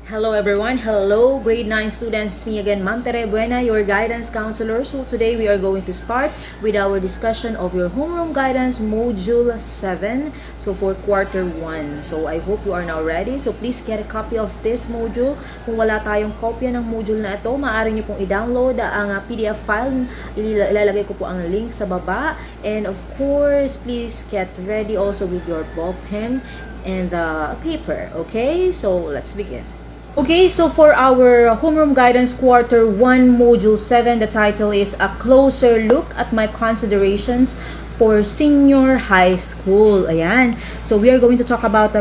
Hello everyone, hello grade 9 students, me again Ma'am Tere Buena, your guidance counselor. So today we are going to start with our discussion of your homeroom guidance module 7, so for quarter 1. So I hope you are now ready, so please get a copy of this module. Kung wala tayong kopya ng module na ito, maaari nyo pong i-download ang PDF file. Ilalagay ko po ang link sa baba, and of course please get ready also with your ball pen and paper. Okay, so let's begin. Okay, so for our homeroom guidance quarter 1 module 7, the title is A Closer Look at My Considerations for Senior High School. Ayan. So we are going to talk about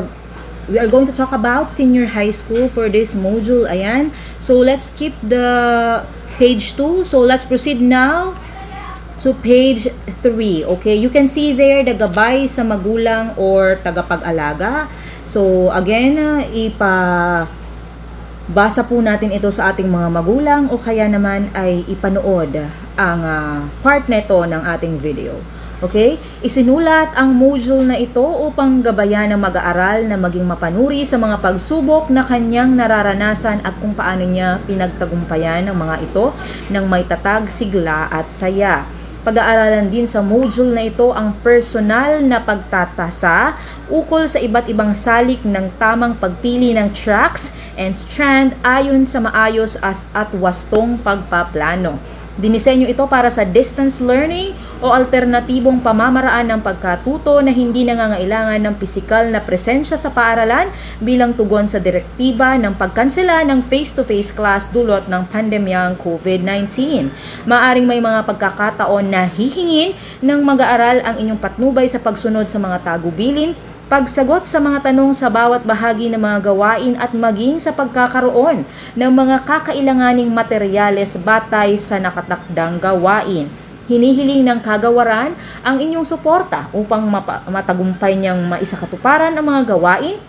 senior high school for this module. Ayan. So let's skip the page 2. So let's proceed now to page 3. Okay, you can see there the gabay sa magulang or tagapag-alaga. So again, basa po natin ito sa ating mga magulang o kaya naman ay ipanood ang part na ito ng ating video. Okay? Isinulat ang module na ito upang gabayan ng mag-aaral na maging mapanuri sa mga pagsubok na kanyang nararanasan at kung paano niya pinagtagumpayan ang mga ito ng may tatag, sigla at saya. Pag-aaralan din sa module na ito ang personal na pagtatasa ukol sa iba't ibang salik ng tamang pagpili ng tracks and strand ayon sa maayos at wastong pagpaplano. Dinisenyo ito para sa distance learning o alternatibong pamamaraan ng pagkatuto na hindi nangangailangan ng pisikal na presensya sa paaralan bilang tugon sa direktiba ng pagkansela ng face-to-face class dulot ng pandemyang COVID-19. Maaring may mga pagkakataon na hihingin ng mag-aaral ang inyong patnubay sa pagsunod sa mga tagubilin, pagsagot sa mga tanong sa bawat bahagi ng mga gawain at maging sa pagkakaroon ng mga kakailanganing materyales batay sa nakatakdang gawain. Hinihiling ng kagawaran ang inyong suporta upang matagumpay niyang maisakatuparan ang mga gawain.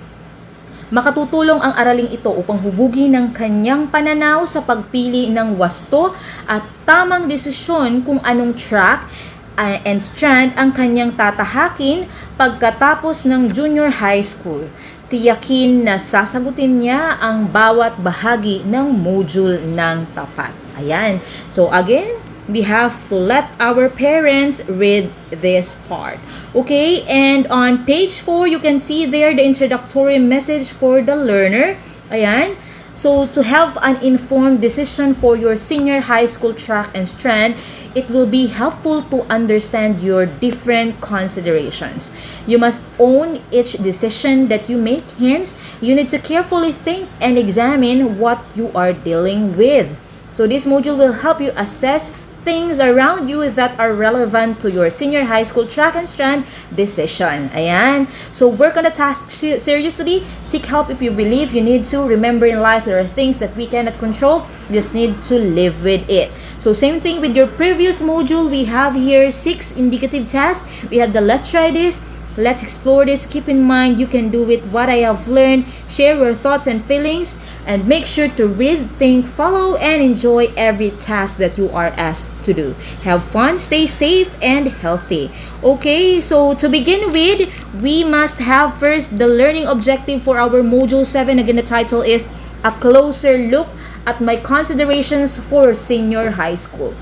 Makatutulong ang araling ito upang hubugin ng kanyang pananaw sa pagpili ng wasto at tamang desisyon kung anong track and strand ang kanyang tatahakin pagkatapos ng junior high school. Tiyakin na sasagutin niya ang bawat bahagi ng module ng tapat. Ayan. So again, we have to let our parents read this part. Okay, and on page 4, you can see there the introductory message for the learner. Ayan. So, to have an informed decision for your senior high school track and strand, it will be helpful to understand your different considerations. You must own each decision that you make, hence, you need to carefully think and examine what you are dealing with. So, this module will help you assess things around you that are relevant to your senior high school track and strand decision. Ayan. So work on the task seriously. Seek help if you believe you need to. Remember, in life there are things that we cannot control. You just need to live with it. So same thing with your previous module. We have here 6 indicative tasks. We had the let's try this. Let's explore this. Keep in mind you can do it. What I have learned. Share your thoughts and feelings. And make sure to read, think, follow, and enjoy every task that you are asked to do. Have fun, stay safe, and healthy. Okay, so to begin with, we must have first the learning objective for our Module 7. Again, the title is A Closer Look at My Considerations for Senior High School.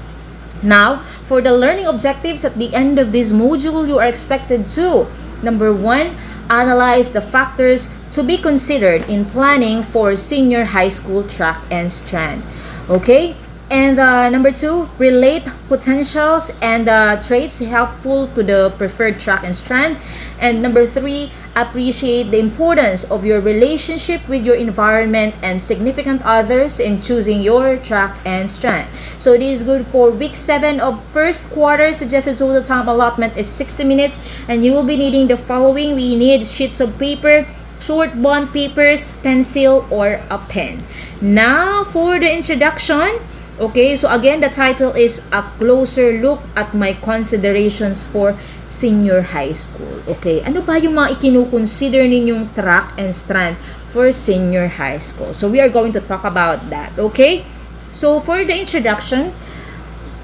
Now, for the learning objectives at the end of this module, you are expected to, number 1, analyze the factors to be considered in planning for senior high school track and strand. Okay? And number 2, relate potentials and traits helpful to the preferred track and strand. And number 3, appreciate the importance of your relationship with your environment and significant others in choosing your track and strand. So this is good for week 7 of first quarter. Suggested total time allotment is 60 minutes, and you will be needing the following. We need sheets of paper, short bond papers, pencil, or a pen. Now for the introduction. Okay, so again, the title is A Closer Look at My Considerations for Senior High School. Okay, ano ba yung mga ikinukonsider ninyong track and strand for senior high school? So we are going to talk about that. Okay, so for the introduction,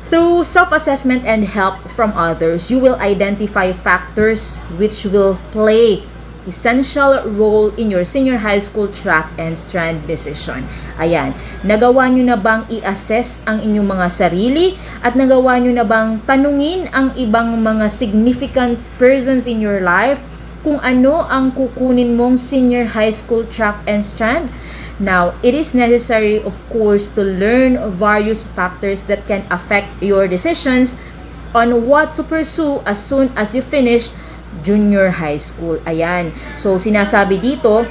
through self-assessment and help from others, you will identify factors which will play essential role in your senior high school track and strand decision. Ayan, nagawa nyo na bang i-assess ang inyong mga sarili at nagawa nyo na bang tanungin ang ibang mga significant persons in your life kung ano ang kukunin mong senior high school track and strand? Now, it is necessary, of course, to learn various factors that can affect your decisions on what to pursue as soon as you finish junior high school. Ayan. So, sinasabi dito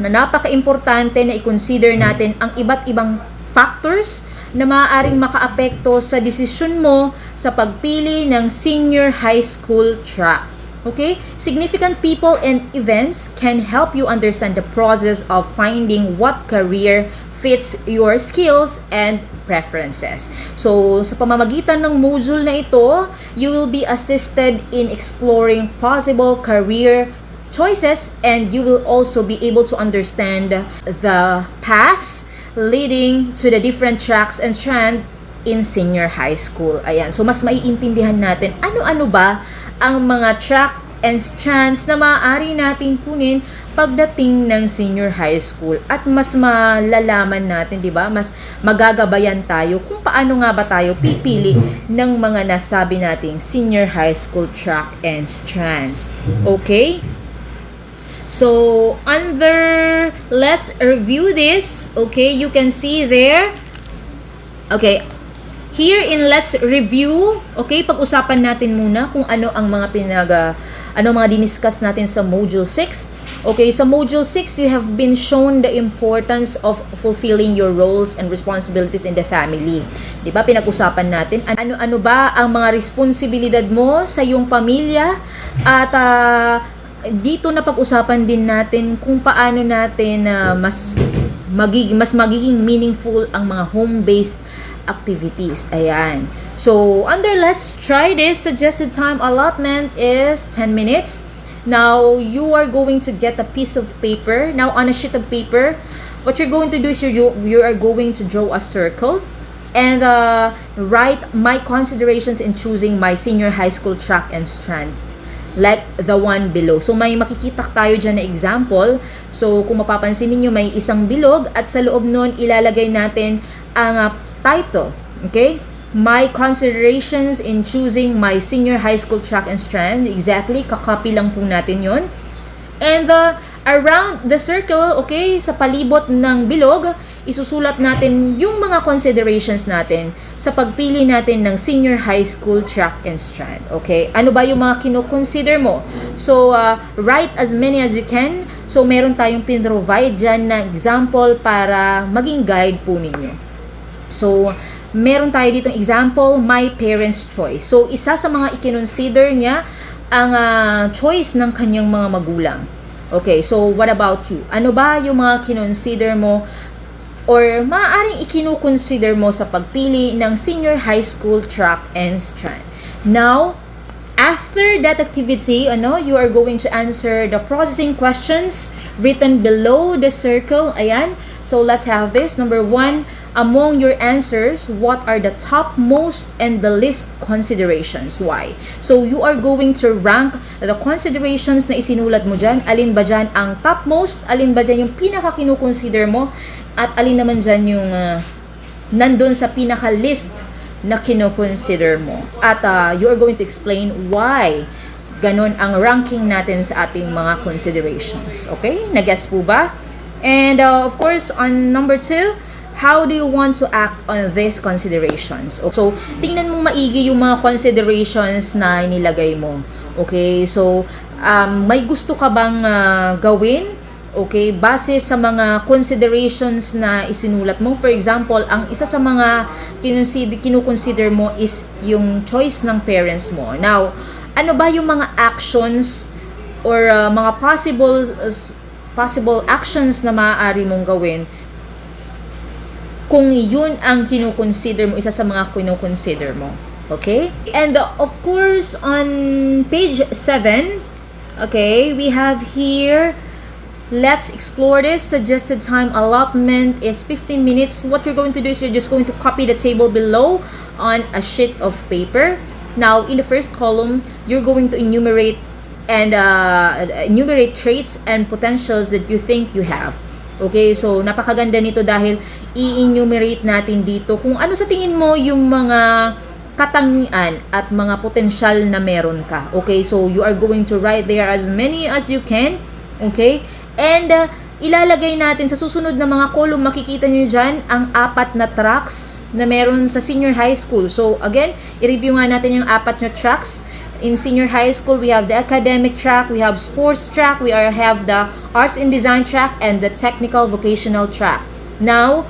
na napaka-importante na i-consider natin ang iba't ibang factors na maaaring makaapekto sa desisyon mo sa pagpili ng senior high school track. Okay? Significant people and events can help you understand the process of finding what career fits your skills and preferences. So, sa pamamagitan ng module na ito, you will be assisted in exploring possible career choices and you will also be able to understand the paths leading to the different tracks and strand in senior high school. Ayan. So, mas maiintindihan natin ano-ano ba ang mga track and strands na maaari nating kunin pagdating ng senior high school at mas malalaman natin, 'di ba? Mas magagabayan tayo kung paano nga ba tayo pipili ng mga nasabi nating senior high school track and strands. Okay? So, let's review this. Okay, you can see there. Okay, here in let's review, okay, pag-usapan natin muna kung ano ang mga mga diniscuss natin sa Module 6. Okay, sa Module 6, you have been shown the importance of fulfilling your roles and responsibilities in the family. Diba, pinag-usapan natin ano-ano ba ang mga responsibilidad mo sa iyong pamilya at dito na pag-usapan din natin kung paano natin mas magiging meaningful ang mga home-based activities. Ayan. So, under let's try this, suggested time allotment is 10 minutes. Now, you are going to get a piece of paper. Now, on a sheet of paper, what you're going to do is you are going to draw a circle and write my considerations in choosing my senior high school track and strand, like the one below. So, may makikita tayo dyan na example. So, kung mapapansin ninyo, may isang bilog at sa loob nun, ilalagay natin ang title. Okay? My considerations in choosing my senior high school track and strand. Exactly, kakopy lang po natin yon. And around the circle, okay, sa palibot ng bilog, isusulat natin yung mga considerations natin sa pagpili natin ng senior high school track and strand. Okay? Ano ba yung mga kino-consider mo? So, write as many as you can. So, meron tayong pin-provide dyan na example para maging guide po ninyo. So, meron tayo ditong example, my parents' choice. So, isa sa mga i-consider niya ang choice ng kanyang mga magulang. Okay, so what about you? Ano ba yung mga kinonsider mo or maaaring ikinukonsider mo sa pagpili ng senior high school track and strand? Now, after that activity, you are going to answer the processing questions written below the circle. Ayan. So, let's have this. Number 1, among your answers, what are the topmost and the least considerations? Why? So, you are going to rank the considerations na isinulat mo dyan. Alin ba dyan ang topmost? Alin ba dyan yung pinaka-kinukonsider mo? At alin naman dyan yung nandun sa pinaka-list na kinukonsider mo? At you are going to explain why ganun ang ranking natin sa ating mga considerations. Okay? Nag-gets po ba? And of course, on number 2, how do you want to act on these considerations? So, tingnan mo maigi yung mga considerations na inilagay mo. Okay? So, may gusto ka bang gawin? Okay? Base sa mga considerations na isinulat mo. For example, ang isa sa mga kinukonsider mo is yung choice ng parents mo. Now, ano ba yung mga actions or mga possible actions na maaari mong gawin kung yun ang kinukonsider mo, isa sa mga kinukonsider mo. Okay? And of course, on page 7, okay, we have here, let's explore this. Suggested time allotment is 15 minutes. What you're going to do is you're just going to copy the table below on a sheet of paper. Now, in the first column, you're going to enumerate and enumerate traits and potentials that you think you have. Okay, so napakaganda nito dahil i-enumerate natin dito kung ano sa tingin mo yung mga katangian at mga potensyal na meron ka. Okay, so you are going to write there as many as you can. Okay, and ilalagay natin sa susunod na mga column, makikita nyo dyan ang 4 na tracks na meron sa senior high school. So again, i-review nga natin yung 4 na tracks. In senior high school, we have the academic track, we have sports track, we have the arts and design track, and the technical vocational track. Now,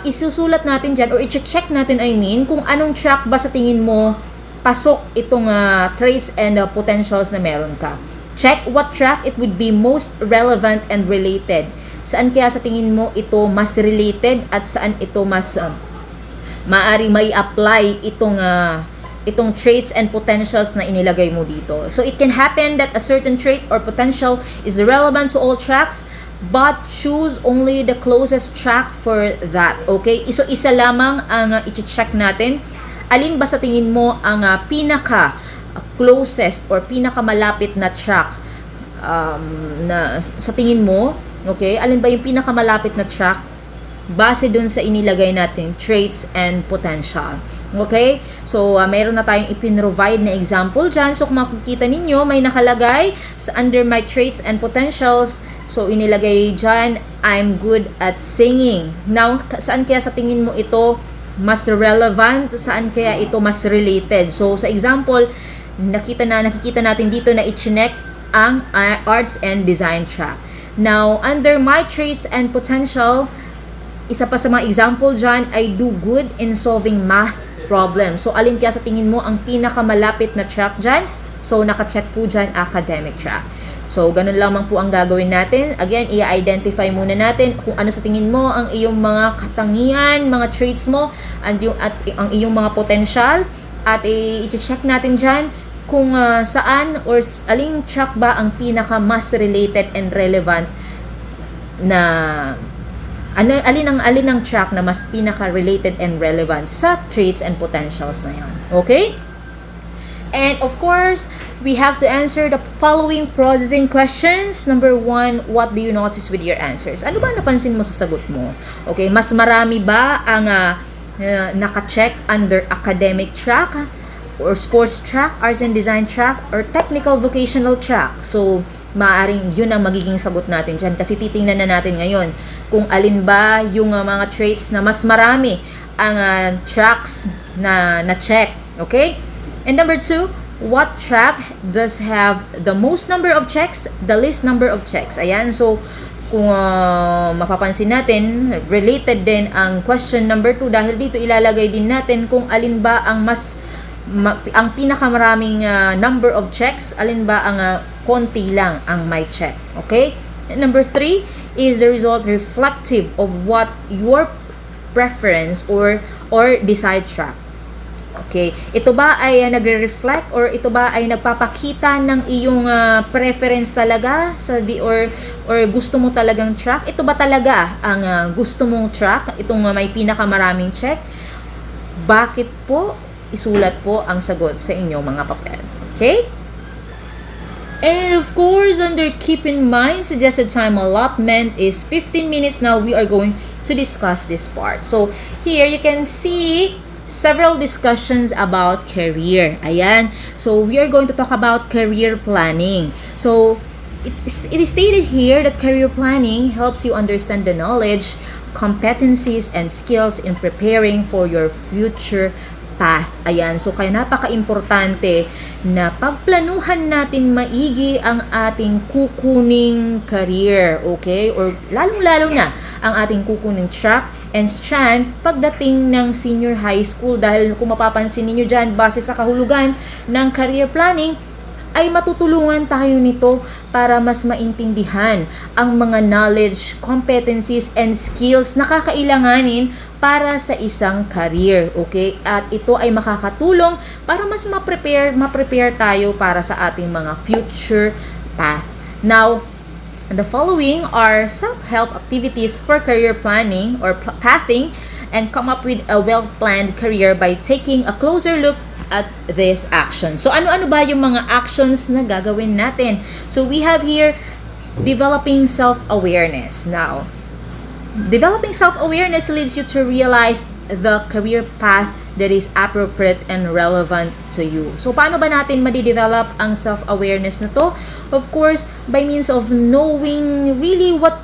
isusulat natin dyan, or i-check natin, kung anong track ba sa tingin mo pasok itong traits and potentials na meron ka. Check what track it would be most relevant and related. Saan kaya sa tingin mo ito mas related at saan ito mas maaari may apply itong traits and potentials na inilagay mo dito. So it can happen that a certain trait or potential is relevant to all tracks, but choose only the closest track for that. Okay? So isa lamang ang i-check natin. Alin ba sa tingin mo ang pinaka closest or pinakamalapit na track na sa tingin mo? Okay? Alin ba yung pinakamalapit na track base dun sa inilagay natin traits and potential? Okay? So, mayroon na tayong ipinrovide na example dyan. So, kung makikita ninyo, may nakalagay sa under my traits and potentials. So, inilagay dyan, I'm good at singing. Now, saan kaya sa tingin mo ito mas relevant? Saan kaya ito mas related? So, sa example, nakikita natin dito na i-check ang arts and design track. Now, under my traits and potential, isa pa sa mga example dyan, I do good in solving math problems. So, alin kaya sa tingin mo ang pinakamalapit na track dyan? So, naka-check po dyan academic track. So, ganun lamang po ang gagawin natin. Again, i-identify muna natin kung ano sa tingin mo ang iyong mga katangian, mga traits mo, at ang iyong mga potential. At i-check natin dyan kung saan or aling track ba ang pinaka mas related and relevant na alin ang track na mas pinaka related and relevant sa traits and potentials na yan. Okay? And of course, we have to answer the following processing questions. Number 1, what do you notice with your answers? Ano ba napansin mo sa sagot mo? Okay, mas marami ba ang naka-check under academic track, or sports track, arts and design track, or technical vocational track? So, maaaring yun ang magiging sagot natin dyan kasi titingnan na natin ngayon kung alin ba yung mga traits na mas marami ang tracks na check. Okay? And number 2, what track does have the most number of checks, the least number of checks? Ayan, so kung mapapansin natin, related din ang question number 2 dahil dito ilalagay din natin kung alin ba ang ang pinakamaraming number of checks, alin ba ang konti lang ang may check. Okay? And number 3, is the result reflective of what your preference or desired track? Okay, ito ba ay nagre-reflect or ito ba ay nagpapakita ng iyong preference talaga or gusto mo talagang track? Ito ba talaga ang gusto mong track? Itong may pinakamaraming check? Bakit po? Isulat po ang sagot sa inyong mga papel. Okay? And of course, under keep in mind, suggested time allotment is 15 minutes. Now we are going to discuss this part. So here you can see several discussions about career. Ayan. So we are going to talk about career planning. So it is stated here that career planning helps you understand the knowledge, competencies, and skills in preparing for your future path. Ayan. So, kaya napaka-importante na pagplanuhan natin maigi ang ating kukuning career. Okay? Or lalong-lalo na ang ating kukuning track and strand pagdating ng senior high school. Dahil kung mapapansin niyo dyan, base sa kahulugan ng career planning, ay matutulungan tayo nito para mas maintindihan ang mga knowledge, competencies, and skills na kakailanganin para sa isang career. Okay? At ito ay makakatulong para mas ma-prepare tayo para sa ating mga future path. Now, the following are self-help activities for career planning or pathing and come up with a well-planned career by taking a closer look at this action. So ano-ano ba yung mga actions na gagawin natin? So we have here developing self-awareness. Now, developing self-awareness leads you to realize the career path that is appropriate and relevant to you. So, paano ba natin madidevelop ang self-awareness na to? Of course, by means of knowing what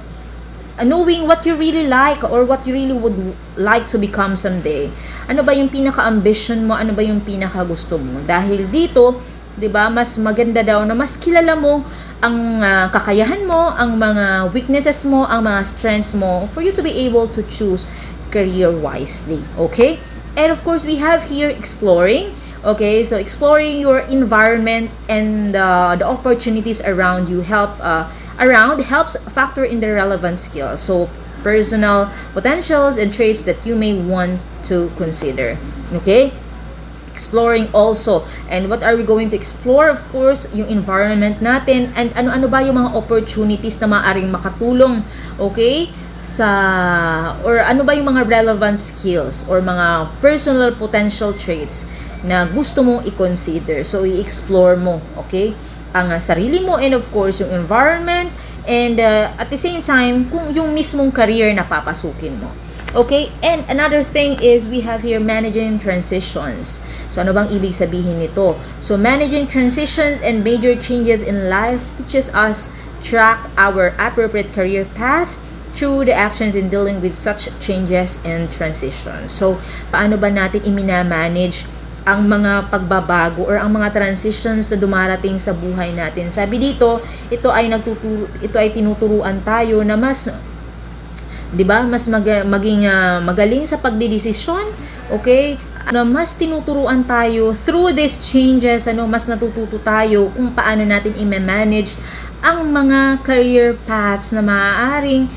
you really like or what you really would like to become someday. Ano ba yung pinaka-ambition mo? Ano ba yung pinaka-gusto mo? Dahil dito, 'di ba, mas maganda daw na mas kilala mo ang kakayahan mo, ang mga weaknesses mo, ang mga strengths mo for you to be able to choose career wisely. Okay? And of course, we have here exploring. Okay, so exploring your environment and the opportunities around you helps factor in the relevant skills. So personal potentials and traits that you may want to consider. Okay? Exploring also. And what are we going to explore? Of course, yung environment natin and ano-ano ba yung mga opportunities na maaaring makatulong, okay? Or ano ba yung mga relevant skills or mga personal potential traits na gusto mong i-consider. So, i-explore mo, okay? Ang sarili mo and of course, yung environment and at the same time, kung yung mismong career na papasukin mo. Okay? And another thing is we have here managing transitions. So, ano bang ibig sabihin nito? So, managing transitions and major changes in life teaches us track our appropriate career paths through the actions in dealing with such changes and transitions. So, paano ba natin i-manage ang mga pagbabago or ang mga transitions na dumarating sa buhay natin? Sabi dito, ito ay tinuturuan tayo na mas 'di ba? Mas maging magaling sa pagdedesisyon, okay? Mas tinuturuan tayo through these changes, mas natututo tayo kung paano natin i-manage ang mga career paths na maaaring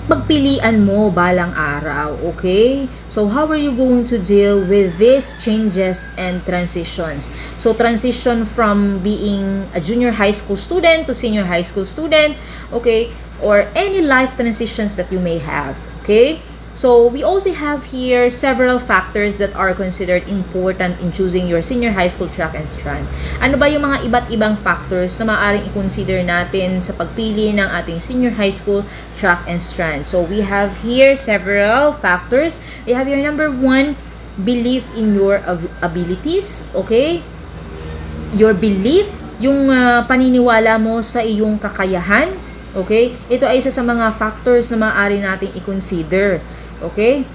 pagpilian mo balang araw, okay? So, how are you going to deal with these changes and transitions? So, transition from being a junior high school student to senior high school student, okay? Or any life transitions that you may have, okay? So, we also have here several factors that are considered important in choosing your senior high school track and strand. Ano ba yung mga iba't ibang factors na maaaring i-consider natin sa pagpili ng ating senior high school track and strand? So, we have here several factors. We have here number 1, belief in your abilities, okay? Your belief, yung paniniwala mo sa iyong kakayahan, okay? Ito ay isa sa mga factors na maaari nating i-consider. Okay?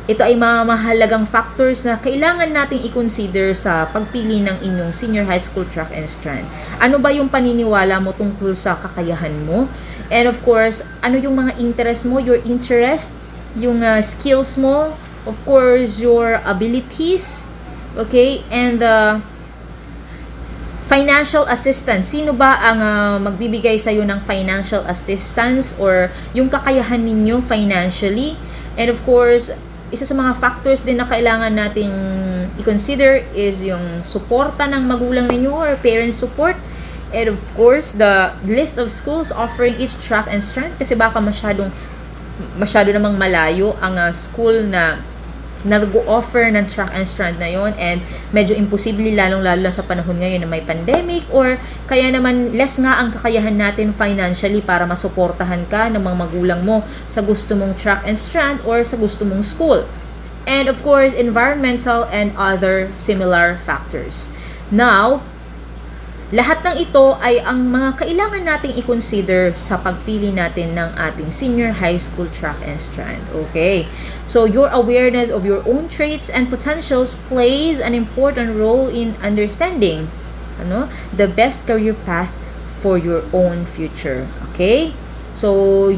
Ito ay mga mahalagang factors na kailangan nating i-consider sa pagpili ng inyong senior high school track and strand. Ano ba yung paniniwala mo tungkol sa kakayahan mo? And of course, ano yung mga interest mo, your interest, yung skills mo, of course, your abilities, okay? And financial assistance. Sino ba ang magbibigay sa iyo ng financial assistance or yung kakayahan ninyo financially? And of course, isa sa mga factors din na kailangan nating i-consider is yung suporta ng magulang ninyo or parent support. And of course, the list of schools offering each track and strand kasi baka masyado namang malayo ang school na nag-offer ng track and strand na yon and medyo imposible lalong-lalo sa panahon ngayon na may pandemic or kaya naman less nga ang kakayahan natin financially para masuportahan ka ng mga magulang mo sa gusto mong track and strand or sa gusto mong school. And of course, environmental and other similar factors. Now, lahat ng ito ay ang mga kailangan nating i-consider sa pagpili natin ng ating senior high school track and strand. Okay? So, your awareness of your own traits and potentials plays an important role in understanding the best career path for your own future. Okay? So,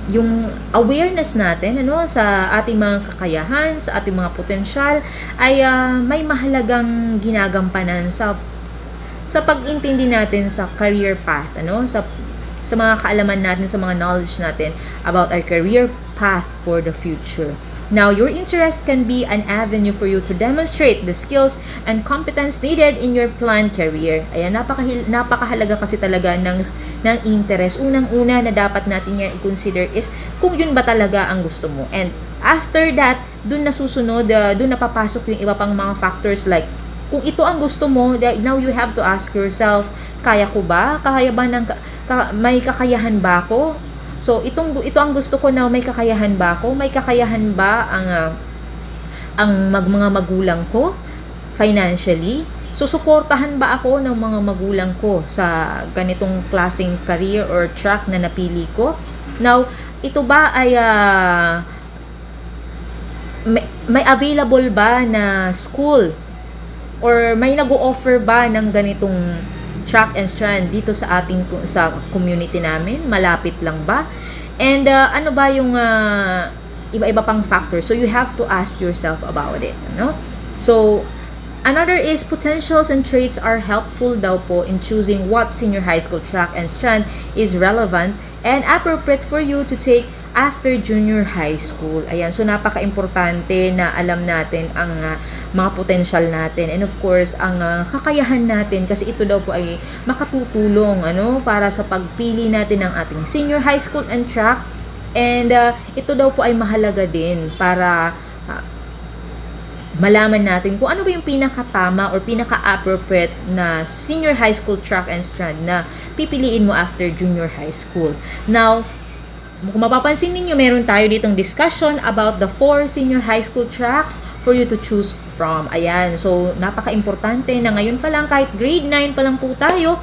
yung awareness natin sa ating mga kakayahan, sa ating mga potensyal ay may mahalagang ginagampanan sa pag-intindi natin sa career path, sa mga kaalaman natin, sa mga knowledge natin about our career path for the future. Now, your interest can be an avenue for you to demonstrate the skills and competence needed in your planned career. Ayan, napakahalaga kasi talaga ng interest. Unang-una na dapat natin yan i-consider is kung yun ba talaga ang gusto mo. And after that, dun napapasok yung iba pang mga factors like kung ito ang gusto mo, now you have to ask yourself, kaya ko ba? May kakayahan ba ako? So, ito ang gusto ko na may kakayahan ba ako? May kakayahan ba ang mga magulang ko financially? Susuportahan ba ako ng mga magulang ko sa ganitong klaseng career or track na napili ko? Now, ito ba ay may available ba na school or may nag-o-offer ba ng ganitong track and strand dito sa community namin? Malapit lang ba? And ano ba yung iba-iba pang factors? So you have to ask yourself about it, no? So another is potentials and traits are helpful daw po in choosing what senior high school track and strand is relevant and appropriate for you to take after junior high school. Ayan, so napaka-importante na alam natin ang mga potential natin and of course ang kakayahan natin kasi ito daw po ay makatutulong para sa pagpili natin ng ating senior high school and track and ito daw po ay mahalaga din para malaman natin kung ano ba yung pinakatama or pinaka-appropriate na senior high school track and strand na pipiliin mo after junior high school. Now, kung mapapansin ninyo, meron tayo ditong discussion about the 4 senior high school tracks for you to choose from. Ayan, so napaka-importante na ngayon pa lang, kahit grade 9 pa lang po tayo,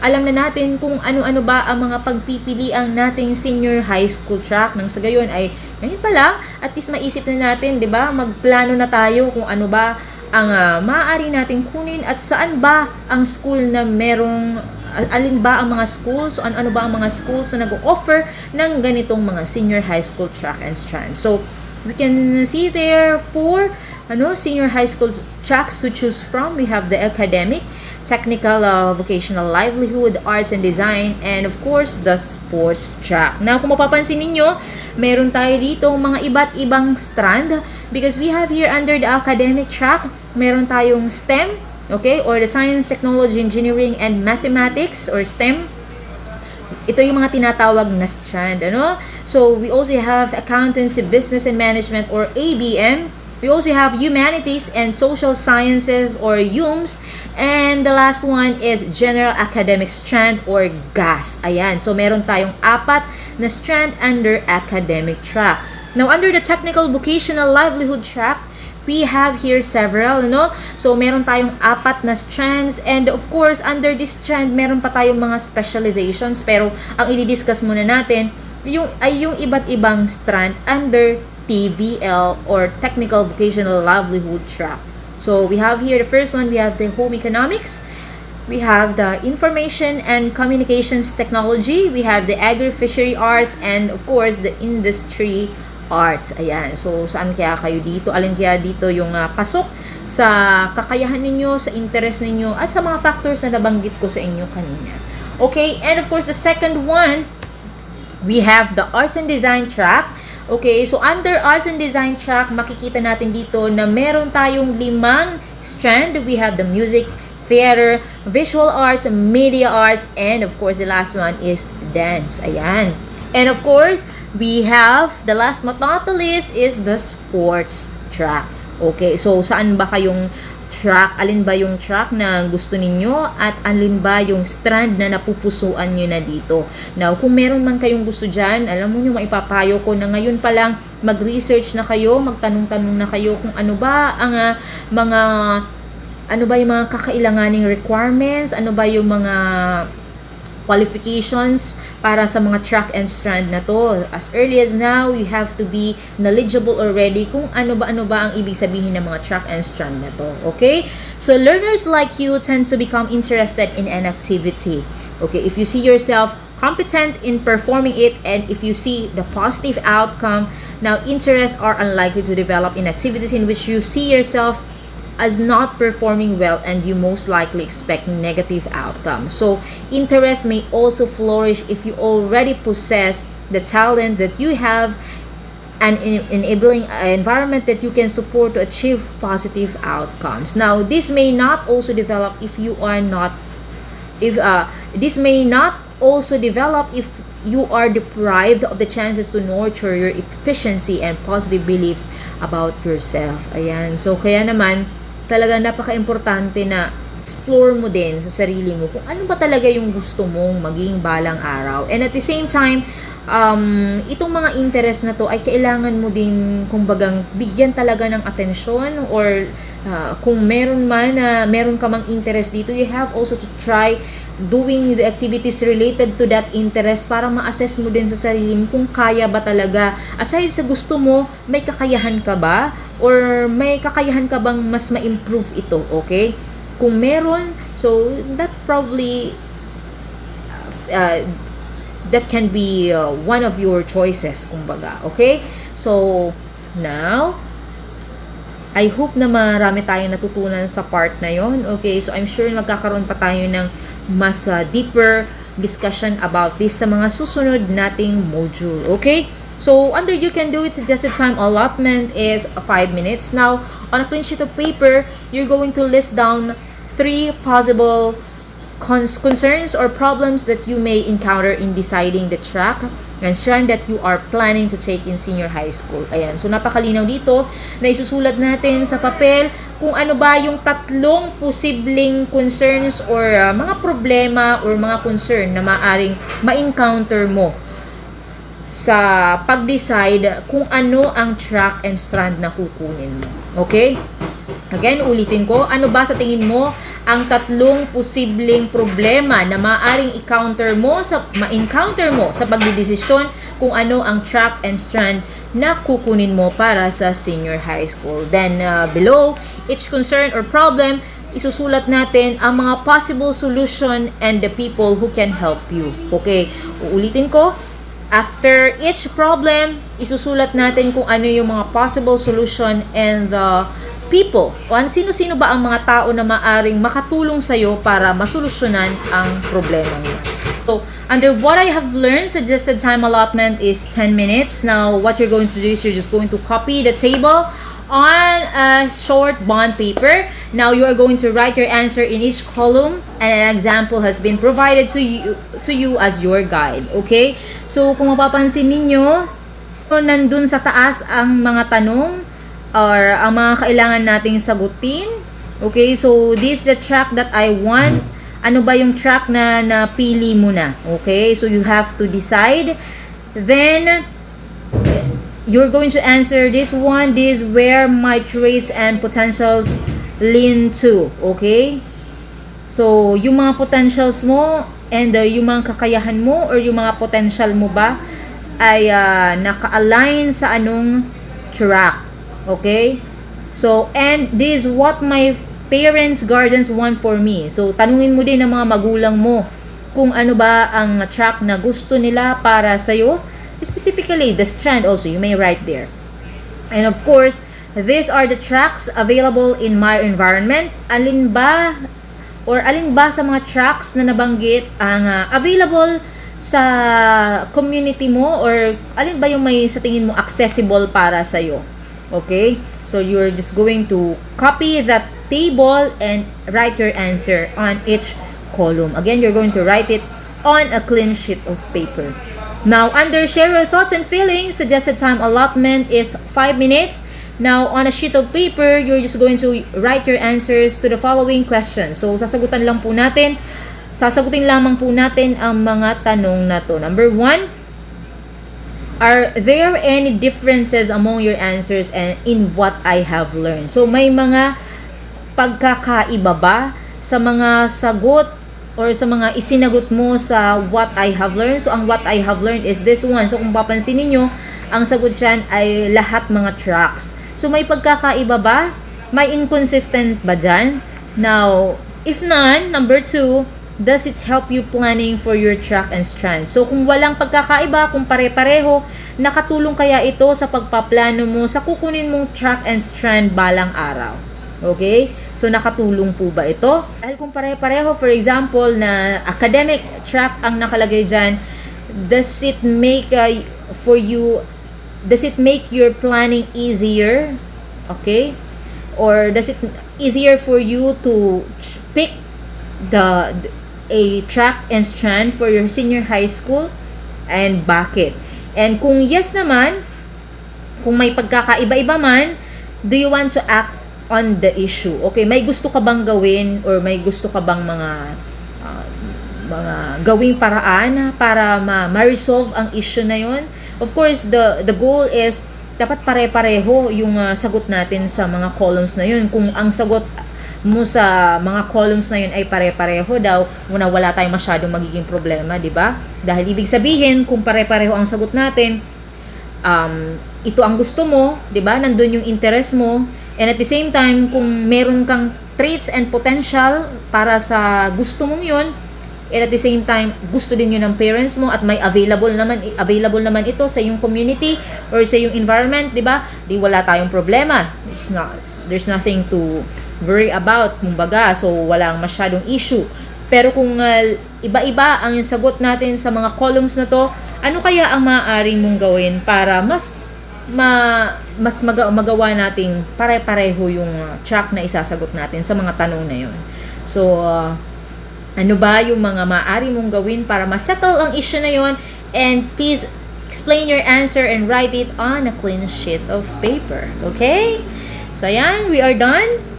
alam na natin kung ano-ano ba ang mga pagpipiliang nating senior high school track. Nang sa gayon ay ngayon pa lang, at least maisip na natin, 'di ba? Magplano na tayo kung ano ba ang maaari nating kunin at saan ba ang school na alin ba ang mga schools, ano ba ang mga schools na nag-o-offer ng ganitong mga senior high school track and strand. So, we can see there 4 senior high school tracks to choose from. We have the academic, technical, vocational livelihood, arts and design, and of course, the sports track. Now, kung mapapansin ninyo, meron tayo dito mga iba't ibang strand because we have here under the academic track, meron tayong STEM, okay, or the science, technology, engineering, and mathematics, or STEM. Ito yung mga tinatawag na strand, So, we also have accountancy, business and management, or ABM. We also have humanities and social sciences, or HUMS. And the last one is general academic strand, or GAS. Ayan, so meron tayong 4 na strand under academic track. Now, under the technical vocational livelihood track, we have here several, So, meron tayong 4 na strands and of course, under this strand, meron pa tayong mga specializations pero ang i-discuss muna natin yung iba't ibang strand under TVL or Technical Vocational Livelihood Track. So, we have here the first one, we have the home economics, we have the information and communications technology, we have the agri-fishery arts, and of course, the industry arts. Ayan. So, saan kaya kayo dito? Alin kaya dito yung pasok sa kakayahan ninyo, sa interest ninyo, at sa mga factors na nabanggit ko sa inyo kanina. Okay, and of course, the second one, we have the arts and design track. Okay, so under arts and design track, makikita natin dito na meron tayong 5 strand. We have the music, theater, visual arts, media arts, and of course, the last one is dance. Ayan. And of course, we have, the last but not the least, is the sports track. Okay, so saan ba kayong track? Alin ba yung track na gusto ninyo? At alin ba yung strand na napupusuan nyo na dito? Now, kung meron man kayong gusto dyan, alam mo nyo, maipapayo ko na ngayon pa lang mag-research na kayo, magtanong-tanong na kayo kung ano ba ang yung mga kakailanganing requirements, ano ba yung mga qualifications para sa mga track and strand na to. As early as now, you have to be knowledgeable already kung ano ba ang ibig sabihin ng mga track and strand na to. Okay? So, learners like you tend to become interested in an activity. Okay? If you see yourself competent in performing it and if you see the positive outcome, now interests are unlikely to develop in activities in which you see yourself as not performing well and you most likely expect negative outcome. So, interest may also flourish if you already possess the talent that you have an enabling environment that you can support to achieve positive outcomes. Now, this may not also develop if you are not if this may not also develop if you are deprived of the chances to nurture your efficiency and positive beliefs about yourself. Ayan. So, kaya naman, talaga napaka-importante na explore mo din sa sarili mo kung ano ba talaga yung gusto mong maging balang araw. And at the same time, itong mga interest na to ay kailangan mo din kumbagang bigyan talaga ng atensyon, or kung meron ka mang interest dito, you have also to try doing the activities related to that interest para ma-assess mo din sa sarili mo kung kaya ba talaga. Aside sa gusto mo, may kakayahan ka ba? Or may kakayahan ka bang mas ma-improve ito? Okay? Kung meron, so that probably that can be one of your choices, kumbaga. Okay? So, now, I hope na marami tayong natutunan sa part na yon. Okay? So, I'm sure magkakaroon pa tayo ng mas deeper discussion about this sa mga susunod nating module. Okay? So, under you can do it, suggested time allotment is 5 minutes. Now, on a clean sheet of paper, you're going to list down 3 possible concerns or problems that you may encounter in deciding the track and strand that you are planning to take in senior high school. Ayan. So, napakalinaw dito na isusulat natin sa papel kung ano ba yung 3 posibleng concerns or mga problema or mga concern na maaring ma-encounter mo sa pag-decide kung ano ang track and strand na kukunin mo. Okay? Again, ulitin ko, ano ba sa tingin mo ang 3 posibleng problema na maaring ma-encounter mo sa pagdidesisyon kung ano ang track and strand na kukunin mo para sa senior high school. Then, below each concern or problem, isusulat natin ang mga possible solution and the people who can help you. Okay, uulitin ko. After each problem, isusulat natin kung ano yung mga possible solution and the people. O sino-sino ba ang mga tao na maaring makatulong sa'yo para masolusyonan ang problema mo. So, under what I have learned, suggested time allotment is 10 minutes. Now, what you're going to do is you're just going to copy the table on a short bond paper. Now, you are going to write your answer in each column, and an example has been provided to you as your guide. Okay? So, kung mapapansin ninyo, nandun sa taas ang mga tanong or ang mga kailangan nating sagutin. Okay? So, this is the track that I want. Ano ba yung track na napili mo na? Okay? So, you have to decide. Then, you're going to answer this one. This is where my traits and potentials lean to. Okay? So, yung mga potentials mo and yung mga kakayahan mo or yung mga potential mo ba ay naka-align sa anong track. Okay? So, and this is what my parents, guardians want for me. So, tanungin mo din ng mga magulang mo kung ano ba ang track na gusto nila para sa'yo. Specifically, the strand also, you may write there. And of course, these are the tracks available in my environment. Alin ba sa mga tracks na nabanggit ang available sa community mo, or alin ba yung may sa tingin mo accessible para sa'yo? Okay? So, you're just going to copy that table and write your answer on each column. Again, you're going to write it on a clean sheet of paper. Now, under share your thoughts and feelings, suggested time allotment is 5 minutes. Now, on a sheet of paper, you're just going to write your answers to the following questions. So, sasagutin lamang po natin ang mga tanong na to. Number 1, are there any differences among your answers and in what I have learned? So, may mga pagkakaiba ba sa mga sagot or sa mga isinagot mo sa what I have learned? So, ang what I have learned is this one. So, kung papansin niyo, ang sagot dyan ay lahat mga tracks. So, may pagkakaiba ba? May inconsistent ba dyan? Now, if none, number 2, does it help you planning for your track and strand? So, kung walang pagkakaiba, kung pare-pareho, nakatulong kaya ito sa pagpaplano mo sa kukunin mong track and strand balang araw? Okay? So, nakatulong po ba ito? Dahil kung pare-pareho, for example, na academic track ang nakalagay dyan, does it make for you does it make your planning easier? Okay? Or does it easier for you to pick the a track and strand for your senior high school, and bakit? And kung yes naman, kung may pagkakaiba-iba man, do you want to act on the issue? Okay, may gusto ka bang gawin or may gusto ka bang uh, mga gawing paraan para ma-resolve ang issue na yon? Of course, the goal is dapat pare-pareho yung sagot natin sa mga columns na yun. Kung ang sagot mo sa mga columns na yun ay pare-pareho daw, muna wala tayong masyadong magiging problema, di ba? Dahil ibig sabihin, kung pare-pareho ang sagot natin, ito ang gusto mo, di ba? Nandun yung interest mo. And at the same time, kung meron kang traits and potential para sa gusto mong yun, and at the same time, gusto din yun ng parents mo at may available naman ito sa yung community or sa yung environment, di ba? Di wala tayong problema. There's nothing to worry about, kumbaga. So, walang masyadong issue. Pero kung iba-iba ang sagot natin sa mga columns na to, ano kaya ang maaari mong gawin para mas magawa nating pare-pareho yung track na isasagot natin sa mga tanong na yun? So, ano ba yung mga maaari mong gawin para ma-settle ang issue na yon? And please explain your answer and write it on a clean sheet of paper. Okay? So, ayan, we are done.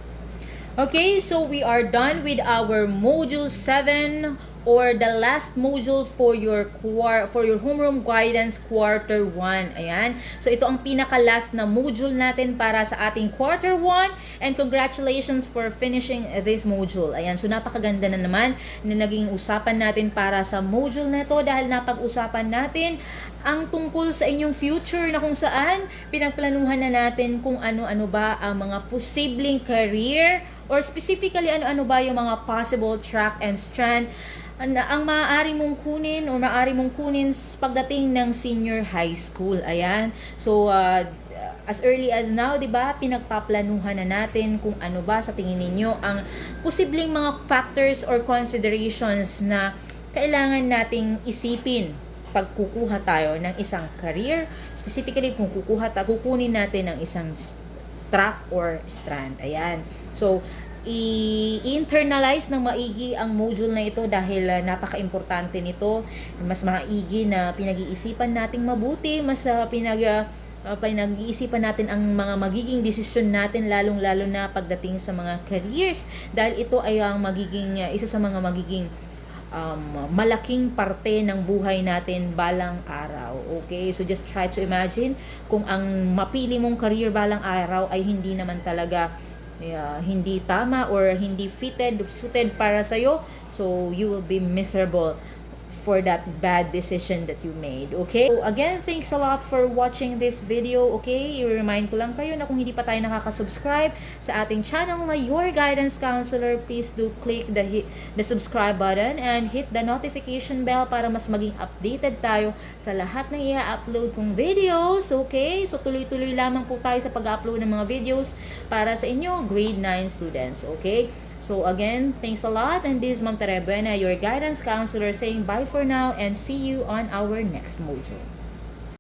Okay, so we are done with our Module 7 or the last module for your homeroom guidance quarter 1. Ayan. So ito ang pinaka-last na module natin para sa ating quarter 1, and congratulations for finishing this module. Ayan. So napakaganda na naman na naging usapan natin para sa module na ito, dahil napag-usapan natin ang tungkol sa inyong future, na kung saan pinagplanuhan na natin kung ano-ano ba ang mga posibleng career, or specifically ano-ano ba yung mga possible track and strand ang maaari mong kunin o maaari mong kunin pagdating ng senior high school. Ayan. So, as early as now, 'di ba, pinagpaplanuhan na natin kung ano ba sa tingin ninyo ang posibleng mga factors or considerations na kailangan nating isipin pag kukuha tayo ng isang career, specifically kung kukunin natin ng isang track or strand. Ayan. So, i-internalize ng maigi ang module na ito, dahil napaka-importante nito. Mas maigi na pinag-iisipan nating mabuti, mas pinag-iisipan natin ang mga magiging desisyon natin, lalong-lalo na pagdating sa mga careers, dahil ito ay ang magiging isa sa mga magiging malaking parte ng buhay natin balang araw. Okay? So just try to imagine kung ang mapili mong career balang araw ay hindi naman talaga hindi tama or hindi suited para sa'yo, so you will be miserable for that bad decision that you made. Okay? So again, thanks a lot for watching this video. Okay? I-remind ko lang kayo na kung hindi pa tayo nakaka-subscribe sa ating channel na Your Guidance Counselor, please do click the subscribe button and hit the notification bell para mas maging updated tayo sa lahat ng i-upload kong videos. Okay? So tuloy-tuloy lamang po tayo sa pag-upload ng mga videos para sa inyo, grade 9 students. Okay? So again, thanks a lot, and this is Ma'am Terebuena, your guidance counselor, saying bye for now and see you on our next module.